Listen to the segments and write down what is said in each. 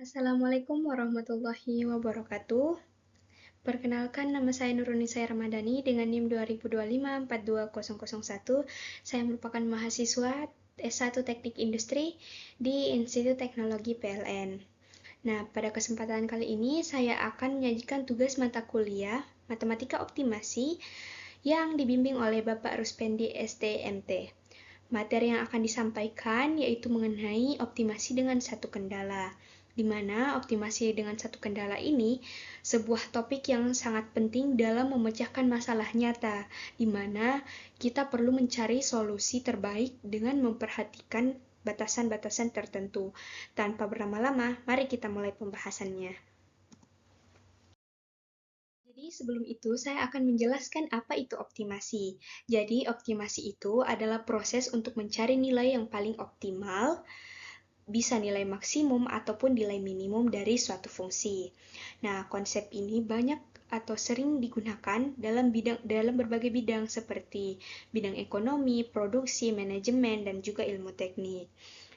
Assalamualaikum warahmatullahi wabarakatuh. Perkenalkan, nama saya Nurunisa Ramadhani dengan NIM 2025-42001. Saya merupakan mahasiswa S1 Teknik Industri di Institut Teknologi PLN. Nah, pada kesempatan kali ini saya akan menyajikan tugas mata kuliah Matematika Optimasi yang dibimbing oleh Bapak Ruspendi STMT. Materi yang akan disampaikan yaitu mengenai optimasi dengan satu kendala, di mana optimasi dengan satu kendala ini sebuah topik yang sangat penting dalam memecahkan masalah nyata, di mana kita perlu mencari solusi terbaik dengan memperhatikan batasan-batasan tertentu. Tanpa berlama-lama, mari kita mulai pembahasannya. Jadi sebelum itu saya akan menjelaskan apa itu optimasi. Jadi optimasi itu adalah proses untuk mencari nilai yang paling optimal, bisa nilai maksimum ataupun nilai minimum dari suatu fungsi. Nah, konsep ini banyak atau sering digunakan dalam berbagai bidang seperti bidang ekonomi, produksi, manajemen, dan juga ilmu teknik.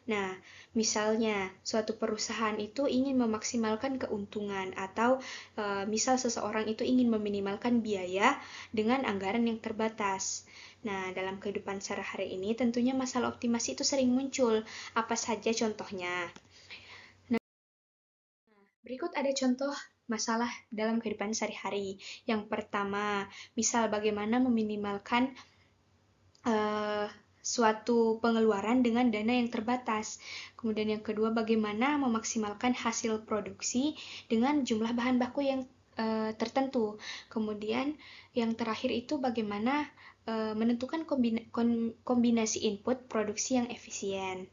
Nah, misalnya suatu perusahaan itu ingin memaksimalkan keuntungan atau misal seseorang itu ingin meminimalkan biaya dengan anggaran yang terbatas. Nah, dalam kehidupan sehari-hari ini tentunya masalah optimasi itu sering muncul. Apa saja contohnya? Nah, berikut ada contoh masalah dalam kehidupan sehari-hari. Yang pertama, misal bagaimana meminimalkan suatu pengeluaran dengan dana yang terbatas. Kemudian yang kedua, bagaimana memaksimalkan hasil produksi dengan jumlah bahan baku yang tertentu. Kemudian yang terakhir itu bagaimana menentukan kombinasi input produksi yang efisien.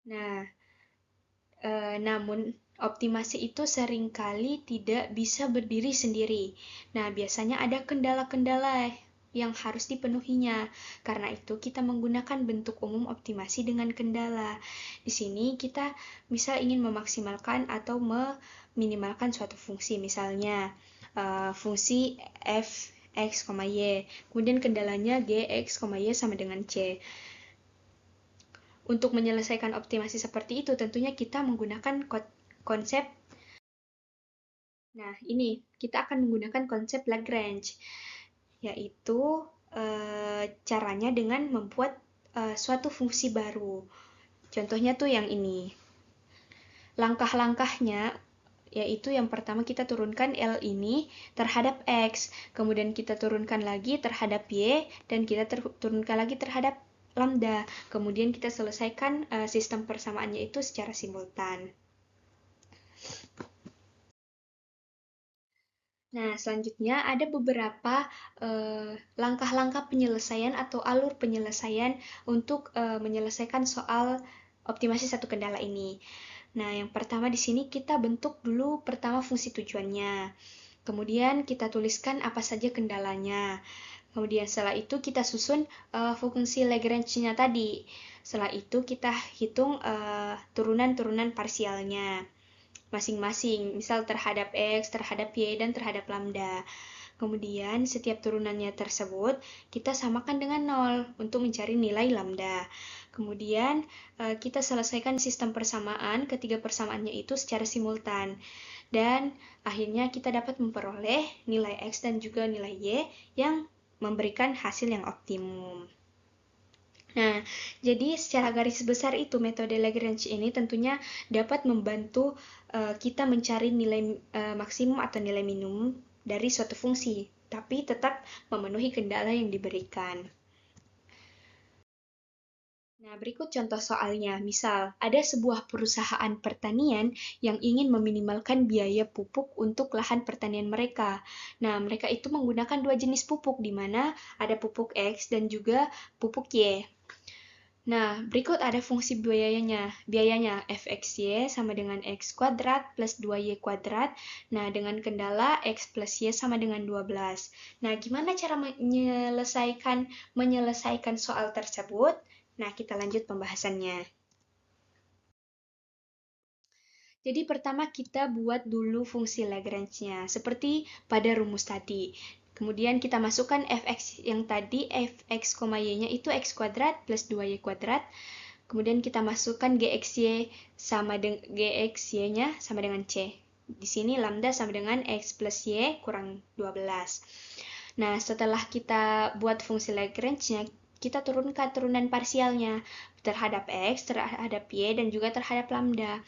Nah, namun optimasi itu seringkali tidak bisa berdiri sendiri. Nah, biasanya ada kendala-kendala yang harus dipenuhinya. Karena itu kita menggunakan bentuk umum optimasi dengan kendala. Di sini kita misal ingin memaksimalkan atau meminimalkan suatu fungsi, misalnya fungsi f x, y. Kemudian kendalanya g x, y sama dengan c. Untuk menyelesaikan optimasi seperti itu, tentunya kita menggunakan konsep. Nah, ini kita akan menggunakan konsep Lagrange, yaitu caranya dengan membuat suatu fungsi baru. Contohnya tuh yang ini. Langkah-langkahnya yaitu yang pertama kita turunkan L ini terhadap X, kemudian kita turunkan lagi terhadap Y, dan kita turunkan lagi terhadap lambda. Kemudian kita selesaikan sistem persamaannya itu secara simultan. Nah, selanjutnya ada beberapa langkah-langkah penyelesaian atau alur penyelesaian untuk menyelesaikan soal optimasi satu kendala ini. Nah, yang pertama di sini kita bentuk dulu pertama fungsi tujuannya. Kemudian kita tuliskan apa saja kendalanya. Kemudian setelah itu kita susun fungsi Lagrange-nya tadi. Setelah itu kita hitung turunan-turunan parsialnya masing-masing, misal terhadap X, terhadap Y, dan terhadap lambda. Kemudian setiap turunannya tersebut kita samakan dengan 0 untuk mencari nilai lambda. Kemudian kita selesaikan sistem persamaan, ketiga persamaannya itu secara simultan. Dan akhirnya kita dapat memperoleh nilai X dan juga nilai Y yang memberikan hasil yang optimum. Nah, jadi secara garis besar itu metode Lagrange ini tentunya dapat membantu kita mencari nilai maksimum atau nilai minimum dari suatu fungsi, tapi tetap memenuhi kendala yang diberikan. Nah, berikut contoh soalnya. Misal, ada sebuah perusahaan pertanian yang ingin meminimalkan biaya pupuk untuk lahan pertanian mereka. Nah, mereka itu menggunakan dua jenis pupuk, di mana ada pupuk X dan juga pupuk Y. Nah, berikut ada fungsi biayanya. Biayanya fxy sama dengan x kuadrat plus 2y kuadrat. Nah, dengan kendala x plus y sama dengan 12. Nah, gimana cara menyelesaikan soal tersebut? Nah, kita lanjut pembahasannya. Jadi pertama kita buat dulu fungsi Lagrange-nya, seperti pada rumus tadi. Kemudian kita masukkan fx yang tadi, fx, y-nya itu x kuadrat plus 2y kuadrat. Kemudian kita masukkan GXY-nya sama dengan C. Di sini lambda sama dengan X plus Y kurang 12. Nah, setelah kita buat fungsi Lagrange-nya, kita turunkan turunan parsialnya terhadap X, terhadap Y, dan juga terhadap lambda.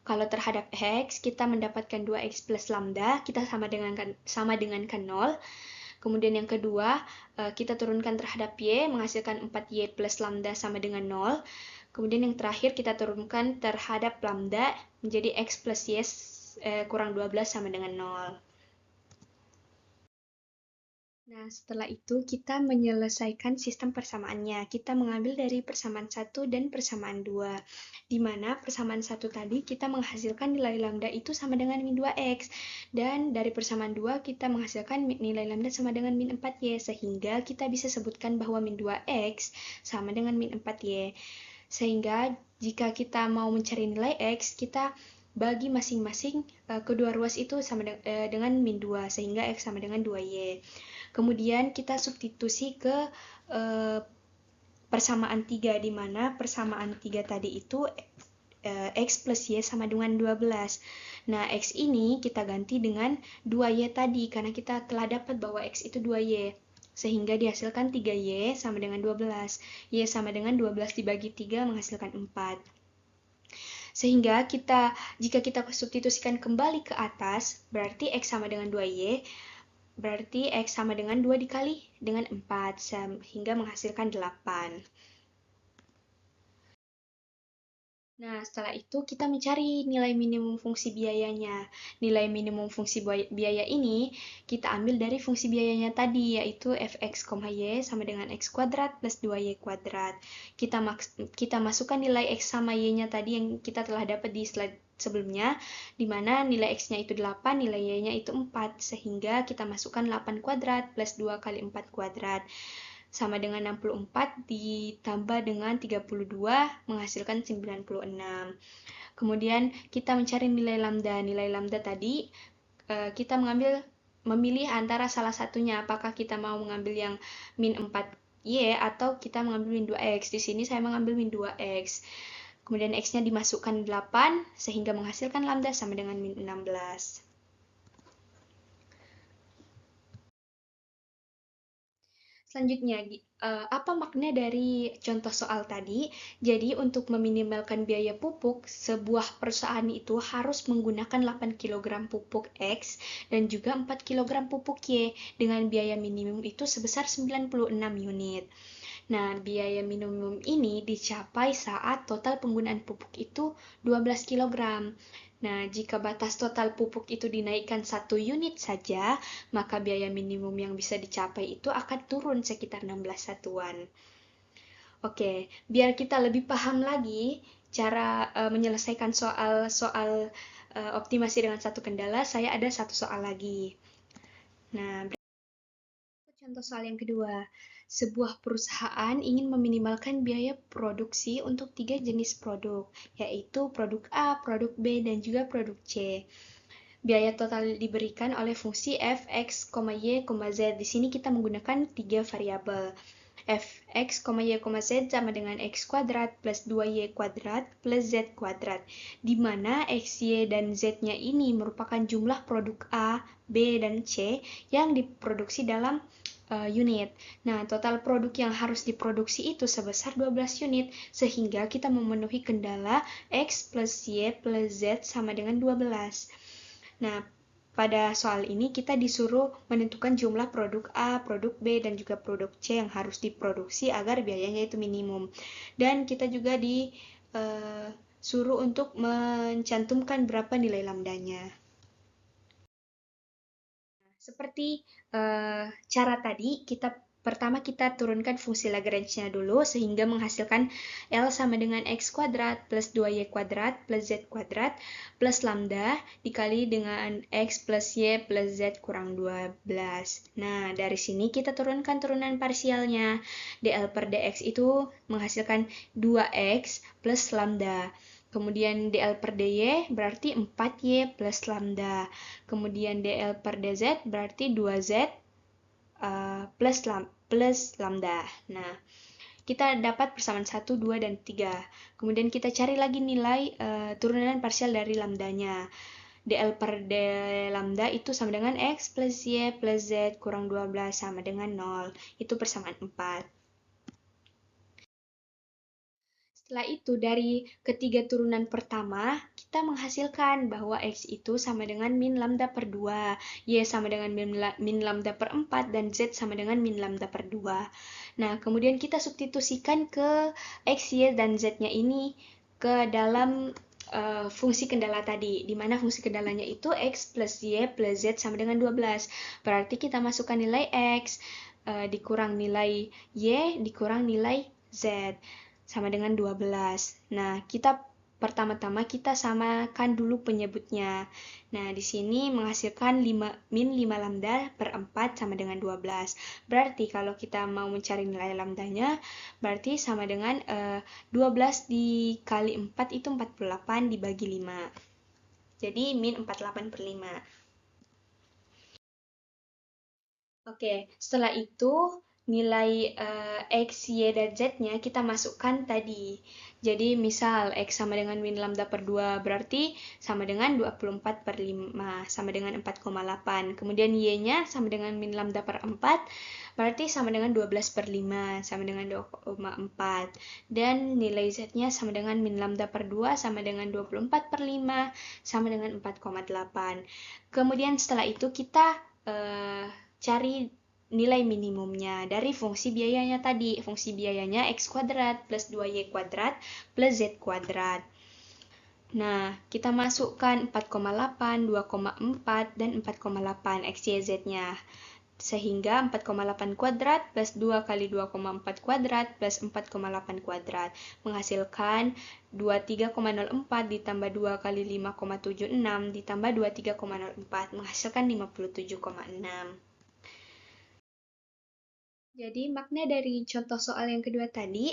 Kalau terhadap X, kita mendapatkan 2X plus lambda, kita sama dengan 0. Kemudian yang kedua, kita turunkan terhadap Y, menghasilkan 4Y plus lambda sama dengan 0. Kemudian yang terakhir, kita turunkan terhadap lambda, menjadi X plus Y kurang 12 sama dengan 0. Nah, setelah itu kita menyelesaikan sistem persamaannya. Kita mengambil dari persamaan 1 dan persamaan 2. Di mana persamaan 1 tadi kita menghasilkan nilai lambda itu sama dengan min 2x. Dan dari persamaan 2 kita menghasilkan nilai lambda sama dengan min 4y. Sehingga kita bisa sebutkan bahwa min 2x sama dengan min 4y. Sehingga jika kita mau mencari nilai x, kita bagi masing-masing kedua ruas itu sama dengan min 2. Sehingga x sama dengan 2y. Kemudian kita substitusi ke persamaan 3, di mana persamaan 3 tadi itu X plus Y sama dengan 12. Nah, X ini kita ganti dengan 2Y tadi, karena kita telah dapat bahwa X itu 2Y. Sehingga dihasilkan 3Y sama dengan 12. Y sama dengan 12 dibagi 3 menghasilkan 4. Sehingga jika kita substitusikan kembali ke atas, berarti X sama dengan 2Y, berarti X sama dengan 2 dikali dengan 4, sehingga menghasilkan 8. Nah, setelah itu kita mencari nilai minimum fungsi biayanya. Nilai minimum fungsi biaya ini kita ambil dari fungsi biayanya tadi, yaitu fx, y sama dengan x kuadrat plus 2y kuadrat. Kita masukkan nilai x sama y-nya tadi yang kita telah dapat di slide sebelumnya, di mana nilai x-nya itu 8, nilai y-nya itu 4, sehingga kita masukkan 8 kuadrat plus 2 kali 4 kuadrat sama dengan 64 ditambah dengan 32 menghasilkan 96. Kemudian kita mencari nilai lambda. Nilai lambda tadi kita memilih antara salah satunya, apakah kita mau mengambil yang min 4y atau kita mengambil min 2x. Di sini saya mengambil min 2x. Kemudian x-nya dimasukkan 8 sehingga menghasilkan lambda sama dengan min 16. Selanjutnya, apa makna dari contoh soal tadi? Jadi, untuk meminimalkan biaya pupuk, sebuah perusahaan itu harus menggunakan 8 kg pupuk X dan juga 4 kg pupuk Y dengan biaya minimum itu sebesar 96 unit. Nah, biaya minimum ini dicapai saat total penggunaan pupuk itu 12 kg. Nah, jika batas total pupuk itu dinaikkan 1 unit saja, maka biaya minimum yang bisa dicapai itu akan turun sekitar 16 satuan. Oke, biar kita lebih paham lagi cara menyelesaikan soal optimasi dengan satu kendala, saya ada satu soal lagi. Nah, contoh soal yang kedua. Sebuah perusahaan ingin meminimalkan biaya produksi untuk 3 jenis produk, yaitu produk A, produk B, dan juga produk C. Biaya total diberikan oleh fungsi f, x, y, z. Di sini kita menggunakan 3 variabel. F, x, y, z sama dengan x kuadrat plus 2y kuadrat plus z kuadrat. Di mana x, y, dan z-nya ini merupakan jumlah produk A, B, dan C yang diproduksi dalam unit. Nah, total produk yang harus diproduksi itu sebesar 12 unit, sehingga kita memenuhi kendala X plus Y plus Z sama dengan 12. Nah, pada soal ini kita disuruh menentukan jumlah produk A, produk B, dan juga produk C yang harus diproduksi agar biayanya itu minimum. Dan kita juga disuruh untuk mencantumkan berapa nilai lambdanya. Seperti cara tadi, pertama kita turunkan fungsi Lagrange-nya dulu sehingga menghasilkan L sama dengan X kuadrat plus 2Y kuadrat plus Z kuadrat plus lambda dikali dengan X plus Y plus Z kurang 12. Nah, dari sini kita turunkan turunan parsialnya. dl per dx itu menghasilkan 2X plus lambda. Kemudian dl per dy berarti 4y plus lambda. Kemudian dl per dz berarti 2z plus lambda. Nah, kita dapat persamaan 1, 2, dan 3. Kemudian kita cari lagi nilai turunan parsial dari lambdanya. DL per D lambda itu sama dengan X plus Y plus Z kurang 12 sama dengan 0. Itu persamaan 4. Setelah itu, dari ketiga turunan pertama, kita menghasilkan bahwa X itu sama dengan min lambda per 2, Y sama dengan min lambda per 4, dan Z sama dengan min lambda per 2. Nah, kemudian kita substitusikan ke X, Y, dan Z-nya ini ke dalam fungsi kendala tadi, di mana fungsi kendalanya itu X plus Y plus Z sama dengan 12. Berarti kita masukkan nilai X dikurang nilai Y dikurang nilai Z sama dengan 12. Nah, pertama-tama kita samakan dulu penyebutnya. Nah, di sini menghasilkan min 5 lambda per 4 sama dengan 12. Berarti kalau kita mau mencari nilai lambdanya, berarti sama dengan 12 dikali 4 itu 48 dibagi 5. Jadi min 48 per 5. Oke, setelah itu nilai X, Y, dan Z-nya kita masukkan tadi. Jadi misal X sama dengan min lambda per 2 berarti sama dengan 24 per 5 sama dengan 4,8. Kemudian Y-nya sama dengan min lambda per 4 berarti sama dengan 12 per 5 sama dengan 2,4. Dan nilai Z-nya sama dengan min lambda per 2 sama dengan 24 per 5 sama dengan 4,8. Kemudian setelah itu kita cari nilai minimumnya dari fungsi biayanya tadi. Fungsi biayanya X kuadrat plus 2Y kuadrat plus Z kuadrat. Nah, kita masukkan 4,8, 2,4, dan 4,8 X, Y, Z-nya. Sehingga 4,8 kuadrat plus 2 kali 2,4 kuadrat plus 4,8 kuadrat menghasilkan 23,04 ditambah 2 kali 5,76 ditambah 23,04 menghasilkan 57,6. Jadi makna dari contoh soal yang kedua tadi,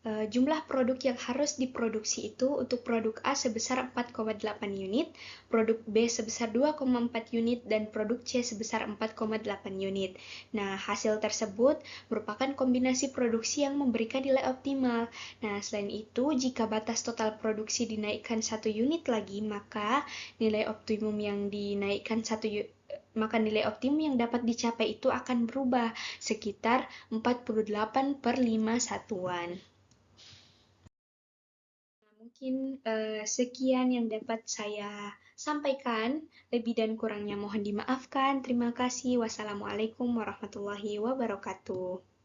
jumlah produk yang harus diproduksi itu untuk produk A sebesar 4,8 unit, produk B sebesar 2,4 unit, dan produk C sebesar 4,8 unit. Nah, hasil tersebut merupakan kombinasi produksi yang memberikan nilai optimal. Nah, selain itu, jika batas total produksi dinaikkan 1 unit lagi, maka nilai optimum yang dinaikkan maka nilai optimum yang dapat dicapai itu akan berubah sekitar 48 per 5 satuan. Mungkin sekian yang dapat saya sampaikan. Lebih dan kurangnya mohon dimaafkan. Terima kasih. Wassalamualaikum warahmatullahi wabarakatuh.